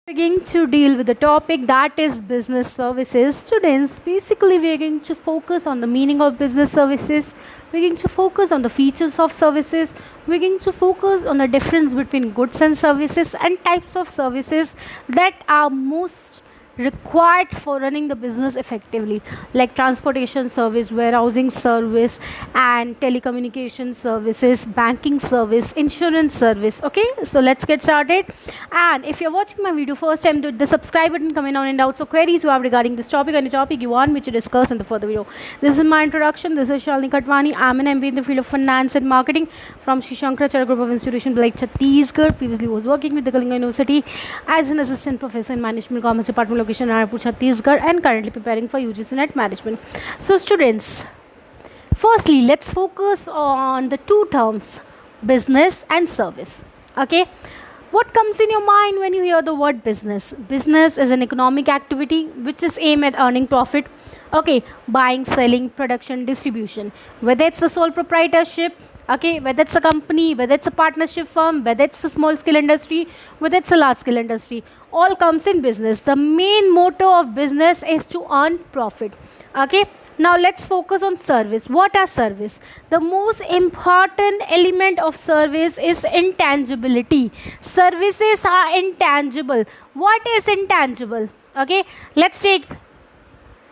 We're going to deal with the topic that is business services. Students, basically, we're going to focus on the meaning of business services. We're going to focus on the features of services. We're going to focus on the difference between goods and services and types of services that are most required for running the business effectively, like transportation service, warehousing service, and telecommunication services, banking service, insurance service. Okay, so let's get started. And if you're watching my video first time, do the subscribe button, comment on any doubts or queries you have regarding this topic and the topic you want me to discuss in the further video. This is my introduction. This is Shalini Khatwani. I'm an MBA in the field of finance and marketing from Sri Shankaracharya Group of Institutions like Chhattisgarh. Previously was working with the Kalinga University as an assistant professor in management commerce department location Raipur, Chhattisgarh, and currently preparing for UgCnet Management. So students, firstly let's focus on the two terms, business and service. Okay, what comes in your mind when you hear the word business? Business is an economic activity which is aimed at earning profit. Okay, buying, selling, production, distribution, whether it's a sole proprietorship, okay, whether it's a company, whether it's a partnership firm, whether it's a small scale industry, whether it's a large scale industry, all comes in business. The main motto of business is to earn profit. Okay, now let's focus on service. What are service? The most important element of service is intangibility. Services are intangible. What is intangible? Okay, let's take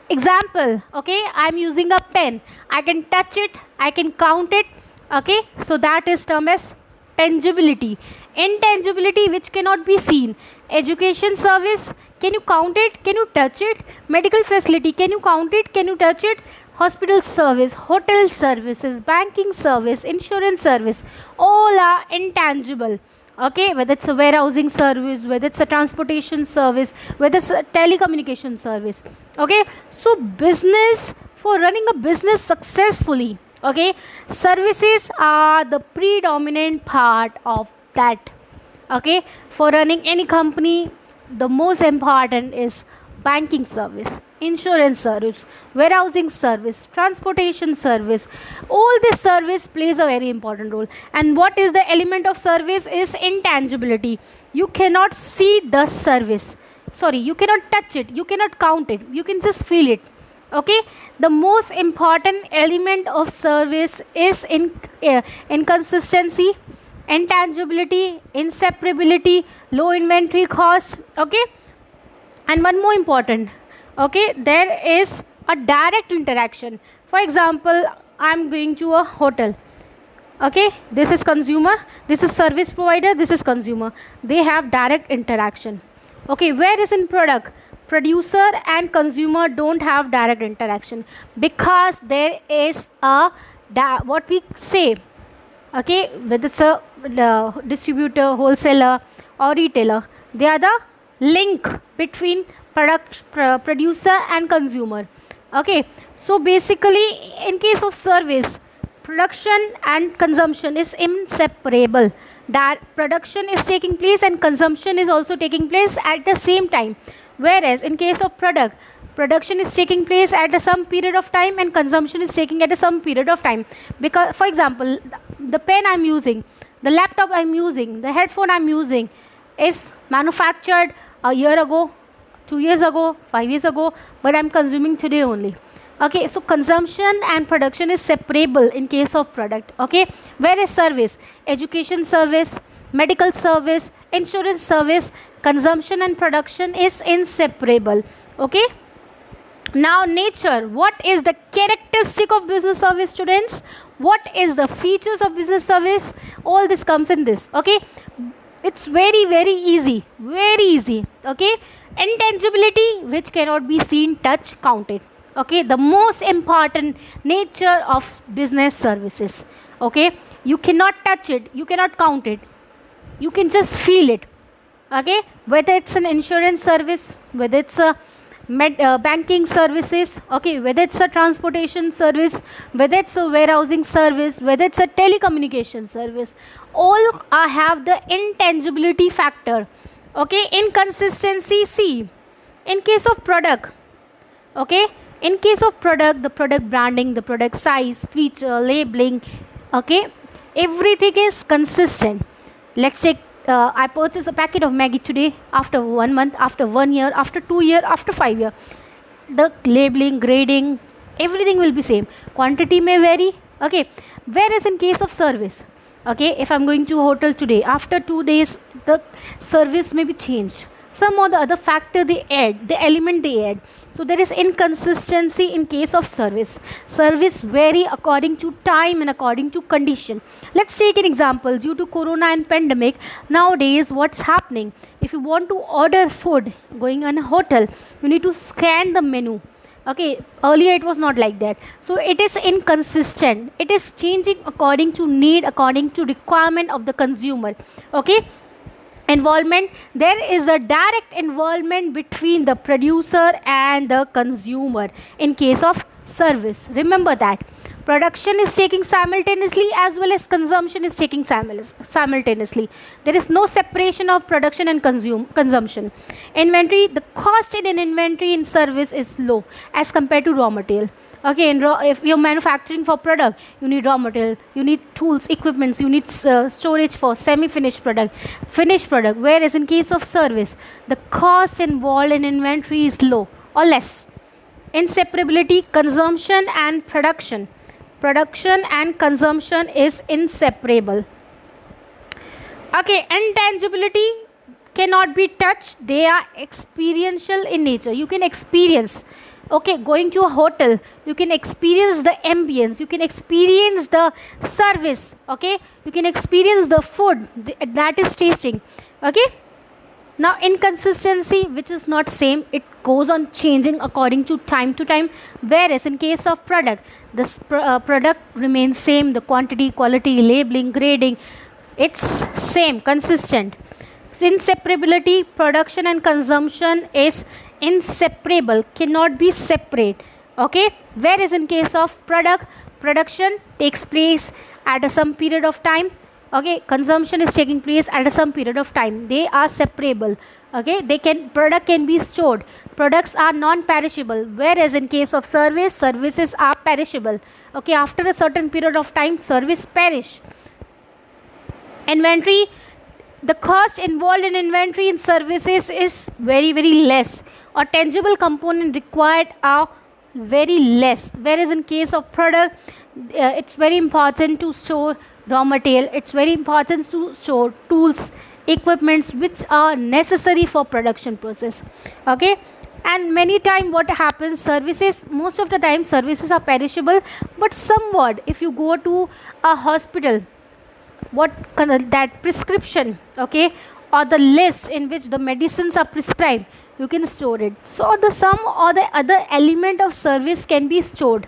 example. Okay, I'm using a pen. I can touch it, I can count it. Okay, so that is termed as tangibility. Intangibility, which cannot be seen. Education service, can you count it, can you touch it? Medical facility, can you count it, can you touch it? Hospital service, hotel services, banking service, insurance service, all are intangible. Okay, whether it's a warehousing service, whether it's a transportation service, whether it's a telecommunication service. Okay, so business, for running a business successfully, okay, services are the predominant part of that. Okay, for running any company, the most important is banking service, insurance service, warehousing service, transportation service. All this service plays a very important role. And what is the element of service is intangibility. You cannot see the service, sorry, you cannot touch it, you cannot count it, you can just feel it. Okay, the most important element of service is inconsistency, intangibility, inseparability, low inventory cost. Okay, and one more important, okay, there is a direct interaction. For example, I'm going to a hotel. Okay, this is consumer, this is service provider, this is consumer. They have direct interaction. Okay, where is in product? Producer and consumer don't have direct interaction because there is a what we say, okay, whether it's a distributor, wholesaler, or retailer, they are the link between producer and consumer. Okay, so basically in case of service, production and consumption is inseparable. That production is taking place and consumption is also taking place at the same time. Whereas in case of product, production is taking place at a some period of time and consumption is taking at a some period of time. Because, for example, the pen I'm using, the laptop I'm using, the headphone I'm using is manufactured a year ago, 2 years ago, 5 years ago, but I'm consuming today only. Okay, so consumption and production is separable in case of product. Okay, whereas service, education service, medical service, insurance service, consumption and production is inseparable. Okay, now nature, what is the characteristic of business service, students? What is the features of business service? All this comes in this. Okay, it's very easy, very easy. Okay, intangibility, which cannot be seen, touch, counted. Okay, the most important nature of business services. Okay, you cannot touch it, you cannot count it, you can just feel it. Okay, whether it's an insurance service, whether it's a banking services, okay, whether it's a transportation service, whether it's a warehousing service, whether it's a telecommunication service, all have the intangibility factor. Okay, inconsistency, see, in case of product, okay, in case of product, the product branding, the product size, feature, labeling, okay, everything is consistent. Let's take I purchase a packet of Maggie today, after 1 month, after 1 year, after 2 year, after 5 year, the labeling, grading, everything will be same. Quantity may vary. Okay, whereas in case of service, okay, if I'm going to a hotel today, after 2 days the service may be changed. Some or the other factor they add, the element they add. So there is inconsistency in case of service. Service vary according to time and according to condition. Let's take an example. Due to corona and pandemic, nowadays what's happening, if you want to order food going in a hotel, you need to scan the menu. Okay, earlier it was not like that. So it is inconsistent, it is changing according to need, according to requirement of the consumer. Okay, involvement, there is a direct involvement between the producer and the consumer in case of service. Remember that production is taking simultaneously as well as consumption is taking simultaneously. There is no separation of production and consumption. Inventory, the cost in an inventory in service is low as compared to raw material. Okay, if you're manufacturing for product, you need raw material, you need tools, equipments, you need storage for semi-finished product, finished product. Whereas in case of service, the cost involved in inventory is low or less. Inseparability, consumption and production. Production and consumption is inseparable. Okay, intangibility, cannot be touched, they are experiential in nature. You can experience. Okay, going to a hotel, you can experience the ambience, you can experience the service. Okay, you can experience the food that is tasting. Okay, now inconsistency, which is not same, it goes on changing according to time, whereas in case of product, this product remains same, the quantity, quality, labeling, grading, it's same, consistent. Inseparability, production and consumption is inseparable, cannot be separate. Okay, whereas in case of product, production takes place at some period of time. Okay, consumption is taking place at some period of time, they are separable. Okay, product can be stored, products are non-perishable, whereas in case of service, services are perishable. Okay, after a certain period of time, service perish. Inventory, the cost involved in inventory in services is very less, or tangible component required are very less, whereas in case of product, it's very important to store raw material, it's very important to store tools, equipments which are necessary for production process. Okay, and many time what happens, services, most of the time services are perishable, but somewhat if you go to a hospital, that prescription, okay, or the list in which the medicines are prescribed, you can store it. So the some or the other element of service can be stored.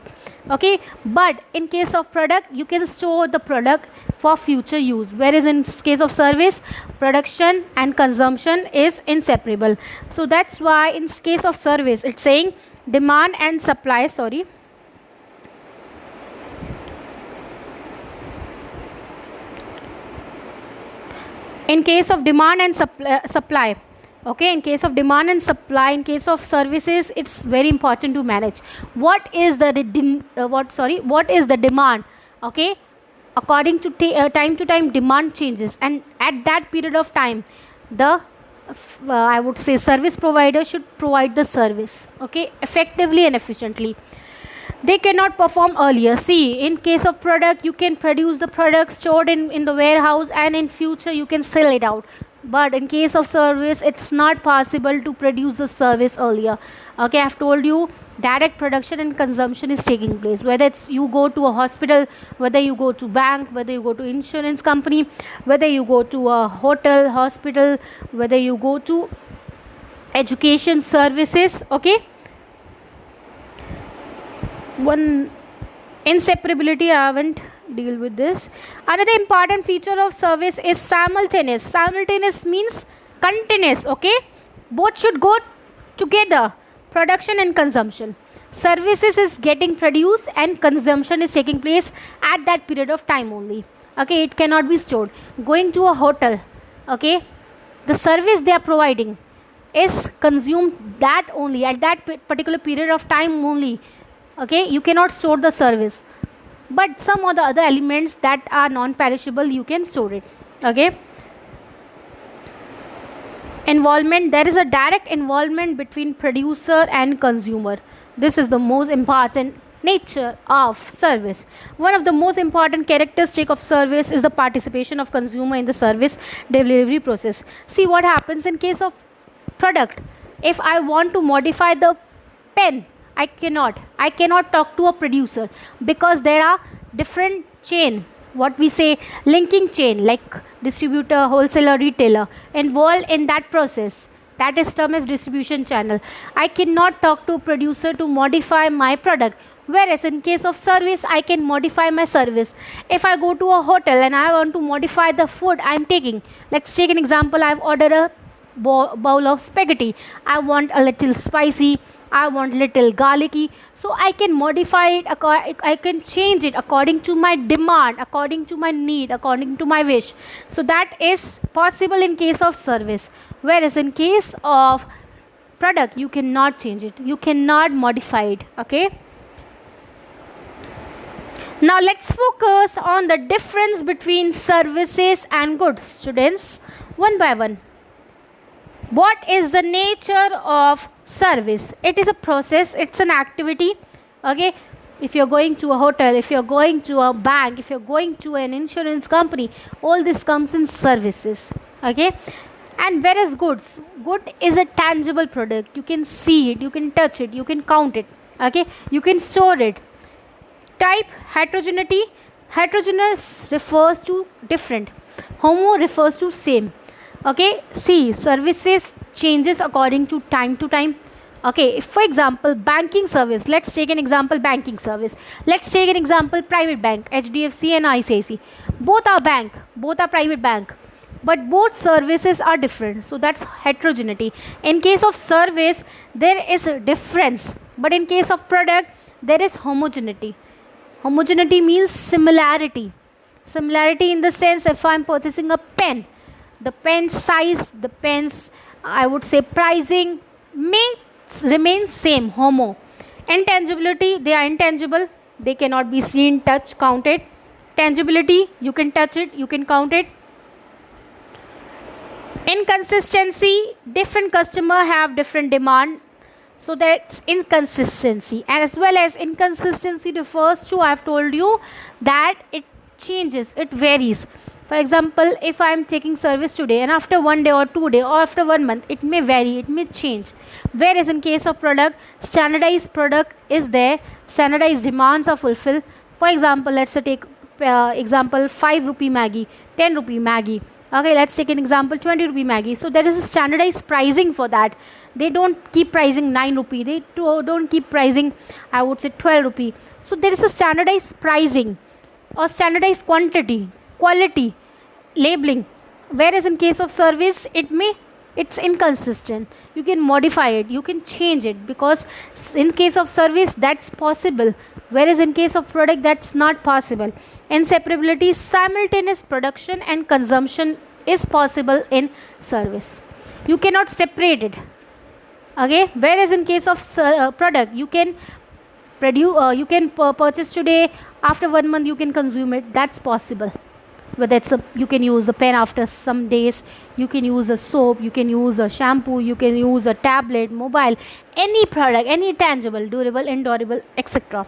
Okay, but in case of product, you can store the product for future use, whereas in case of service, production and consumption is inseparable. So that's why in case of service, it's saying demand and supply, in case of demand and supply. Okay, in case of demand and supply, in case of services, it's very important to manage what is the demand. Okay, according to time to time, demand changes, and at that period of time, the I would say service provider should provide the service, okay, effectively and efficiently. They cannot perform earlier. See, in case of product, you can produce the product, stored in the warehouse, and in future you can sell it out. But in case of service, it's not possible to produce the service earlier. Okay, I've told you, direct production and consumption is taking place, whether it's you go to a hospital, whether you go to bank, whether you go to insurance company, whether you go to a hotel, hospital, whether you go to education services. Okay, one inseparability, I haven't deal with this. Another important feature of service is simultaneous means continuous. Okay, both should go together, production and consumption. Services is getting produced and consumption is taking place at that period of time only. Okay, it cannot be stored. Going to a hotel, okay, the service they are providing is consumed that only at that particular period of time only. Okay, you cannot store the service, but some of the other elements that are non-perishable, you can store it. Okay, Involvement, there is a direct involvement between producer and consumer. This is the most important nature of service. One of the most important characteristic of service is the participation of consumer in the service delivery process. See what happens in case of product. If I want to modify the pen, I cannot talk to a producer, because there are different chain, what we say, linking chain, like distributor, wholesaler, retailer involved in that process. That is termed as distribution channel. I cannot talk to producer to modify my product, whereas in case of service I can modify my service. If I go to a hotel and I want to modify the food I am taking, let's take an example. I've ordered a bowl of spaghetti. I want a little spicy, I want little garlicky, so I can modify it, I can change it according to my demand, according to my need, according to my wish. So that is possible in case of service, whereas in case of product you cannot change it, you cannot modify it. Okay, now let's focus on the difference between services and goods, students, one by one. What is the nature of service? It is a process, it's an activity. Okay, if you're going to a hotel, if you're going to a bank, if you're going to an insurance company, all this comes in services. Okay, and whereas good is a tangible product. You can see it, you can touch it, you can count it. Okay, you can store it. Type, heterogeneity. Heterogeneous refers to different, homo refers to same. Okay, see, services changes according to time. Okay, if for example banking service, let's take an example, banking service, let's take an example, private bank, HDFC and ICICI, both are bank, both are private bank, but both services are different, so that's heterogeneity. In case of service there is a difference, but in case of product there is homogeneity. Homogeneity means similarity. Similarity in the sense, if I am purchasing a pen, the pen size, the pen's, I would say, pricing may remain same, homo. Intangibility, they are intangible, they cannot be seen, touched, counted. Tangibility, you can touch it, you can count it. Inconsistency, different customer have different demand, so that's inconsistency. And as well as inconsistency refers to, I have told you that it changes, it varies. For example, if I am taking service today and after 1 day or 2 day or after 1 month, it may vary, it may change. Whereas in case of product, standardized product is there, standardized demands are fulfilled. For example, let's say take example 5 rupee Maggi, 10 rupee Maggi. Okay, let's take an example 20 rupee Maggi. So there is a standardized pricing for that. They don't keep pricing 9 rupee, they don't keep pricing, I would say, 12 rupee. So there is a standardized pricing or standardized quantity, quality, labeling. Whereas in case of service it's inconsistent, you can modify it, you can change it, because in case of service that's possible, whereas in case of product that's not possible. Inseparability, simultaneous production and consumption is possible in service, you cannot separate it. Okay, whereas in case of product you can purchase today, after 1 month you can consume it, that's possible. Whether you can use a pen after some days, you can use a soap, you can use a shampoo, you can use a tablet, mobile, any product, any tangible, durable, indurable, etc.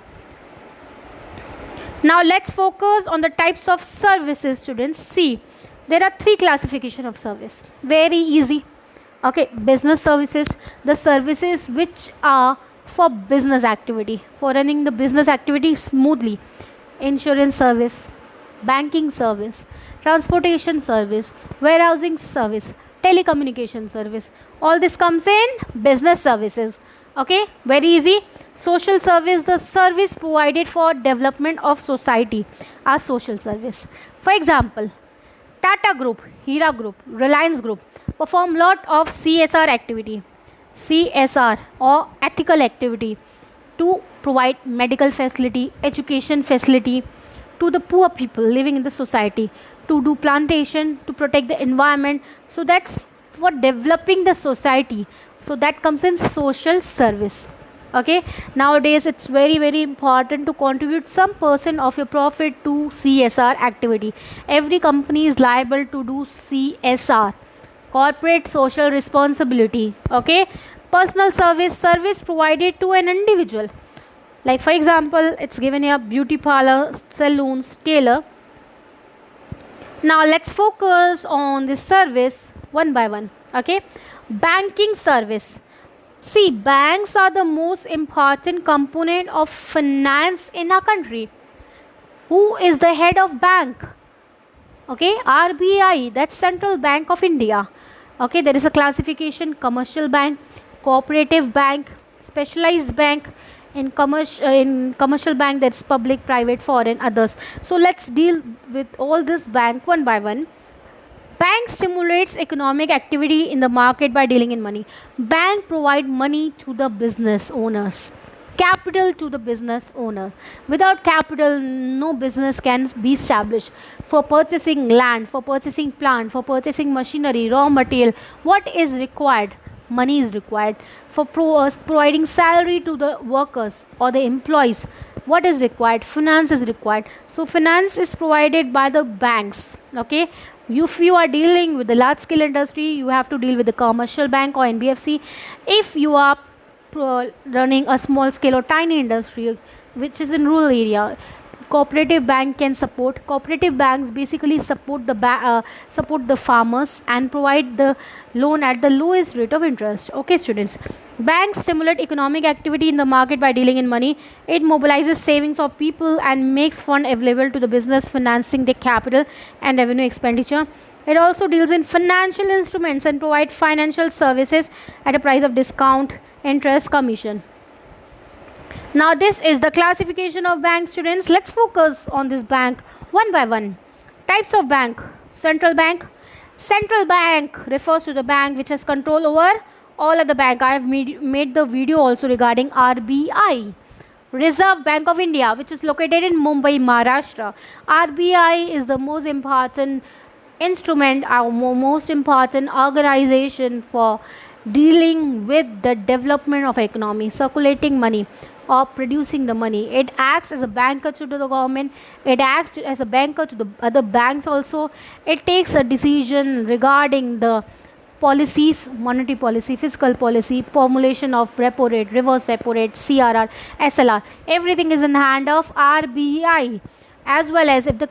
Now let's focus on the types of services, students. See, there are 3 classification of service, very easy. Okay, business services, the services which are for business activity, for running the business activity smoothly. Insurance service, banking service, transportation service, warehousing service, telecommunication service, all this comes in business services. Okay, very easy. Social service, the service provided for development of society, are social service. For example, Tata Group, Hira Group, Reliance Group perform lot of CSR activity, CSR or ethical activity, to provide medical facility, education facility to the poor people living in the society, to do plantation, to protect the environment. So that's for developing the society. So that comes in social service. Okay, nowadays it's very important to contribute some percent of your profit to CSR activity. Every company is liable to do CSR, Corporate social responsibility. Okay. Personal service provided to an individual. Like for example, it's given here beauty parlor, saloons, tailor. Now let's focus on this service one by one. Okay. Banking service. See, banks are the most important component of finance in a country. Who is the head of bank? Okay, RBI, that's Central Bank of India. Okay, there is a classification: commercial bank, cooperative bank, specialized bank. In commercial bank, that's public, private, foreign, others. So let's deal with all this bank one by one. Bank stimulates economic activity in the market by dealing in money. Bank provide money to the business owners, capital to the business owner. Without capital, no business can be established. For purchasing land, for purchasing plant, for purchasing machinery, raw material, what is required? Money is required. For providing salary to the workers or the employees, what is required? Finance is required. So finance is provided by the banks. Okay. If you are dealing with the large scale industry, you have to deal with the commercial bank or NBFC. If you are running a small scale or tiny industry which is in rural area, cooperative bank can support. Cooperative banks basically support the farmers and provide the loan at the lowest rate of interest. Okay, students. Banks stimulate economic activity in the market by dealing in money. It mobilizes savings of people and makes fund available to the business, financing their capital and revenue expenditure. It also deals in financial instruments and provide financial services at a price of discount, interest, commission. Now this is the classification of bank, students. Let's focus on this bank one by one. Types of bank. Central bank. Central bank refers to the bank which has control over all of the bank. I have made the video also regarding RBI. Reserve Bank of India, which is located in Mumbai, Maharashtra. RBI is the most important instrument, our most important organization for dealing with the development of economy, circulating money or producing the money. It acts as a banker to the government. It acts as a banker to the other banks also. It takes a decision regarding the policies, monetary policy, fiscal policy, formulation of repo rate, reverse repo rate, CRR, SLR. Everything is in the hand of RBI. As well as if the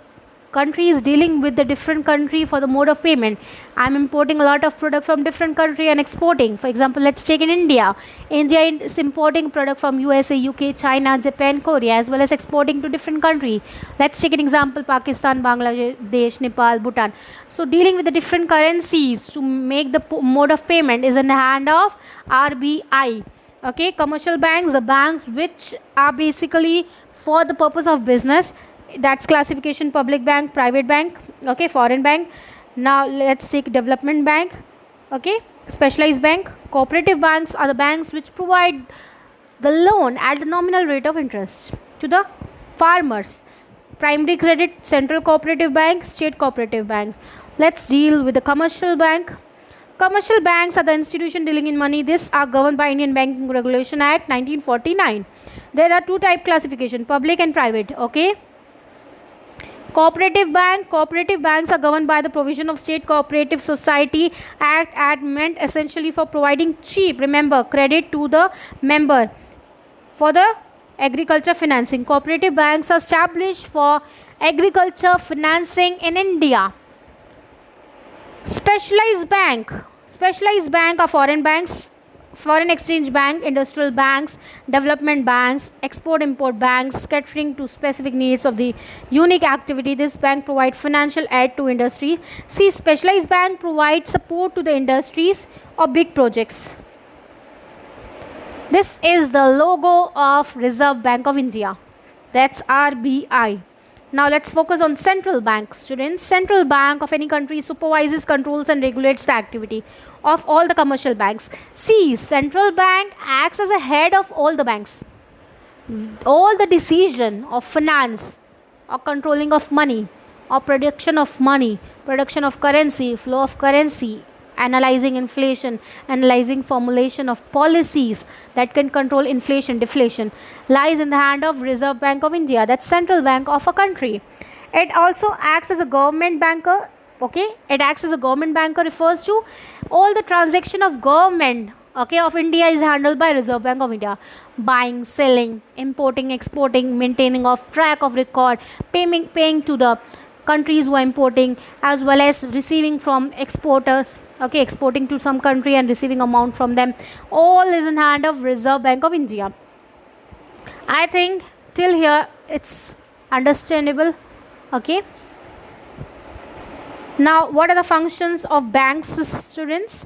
country is dealing with the different country for the mode of payment. I'm importing a lot of product from different country and exporting. For example, let's take in India. India is importing product from USA, UK, China, Japan, Korea, as well as exporting to different country. Let's take an example: Pakistan, Bangladesh, Nepal, Bhutan. So dealing with the different currencies to make the mode of payment is in the hand of RBI. Okay, commercial banks, the banks which are basically for the purpose of business. That's classification: public bank, private bank, okay, foreign bank. Now let's take development bank, okay, specialized bank. Cooperative banks are the banks which provide the loan at the nominal rate of interest to the farmers. Primary credit: central cooperative bank, state cooperative bank. Let's deal with the commercial bank. Commercial banks are the institution dealing in money. These are governed by Indian Banking Regulation Act 1949. There are two type classification: public and private. Okay. Cooperative banks are governed by the provision of State Cooperative Society Act meant essentially for providing cheap, remember, credit to the member for the agriculture financing. Cooperative banks are established for agriculture financing in India. Specialized bank are foreign banks, foreign exchange bank, industrial banks, development banks, export-import banks, catering to specific needs of the unique activity. This bank provides financial aid to industry. See, specialized bank provides support to the industries or big projects. This is the logo of Reserve Bank of India. That's RBI. Now let's focus on central bank, students. Central bank of any country supervises, controls and regulates the activity of all the commercial banks. See, central bank acts as a head of all the banks. All the decision of finance or controlling of money or production of money, production of currency, flow of currency, analyzing inflation, analyzing formulation of policies that can control inflation, deflation, lies in the hand of Reserve Bank of India. That's central bank of a country. It also acts as a government banker Okay, it acts as a government banker, refers to all the transaction of government, okay, of India is handled by Reserve Bank of India. Buying, selling, importing, exporting, maintaining of track of record, paying to the countries who are importing, as well as receiving from exporters, okay, exporting to some country and receiving amount from them, all is in hand of Reserve Bank of India. I think till here it's understandable. Okay, now what are the functions of banks, students?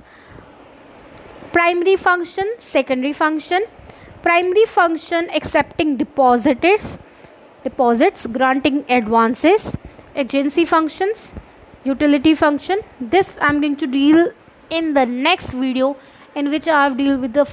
Primary function, secondary function. Primary function, accepting deposits, granting advances. Agency functions, utility function. This I'm going to deal in the next video, in which I have deal with the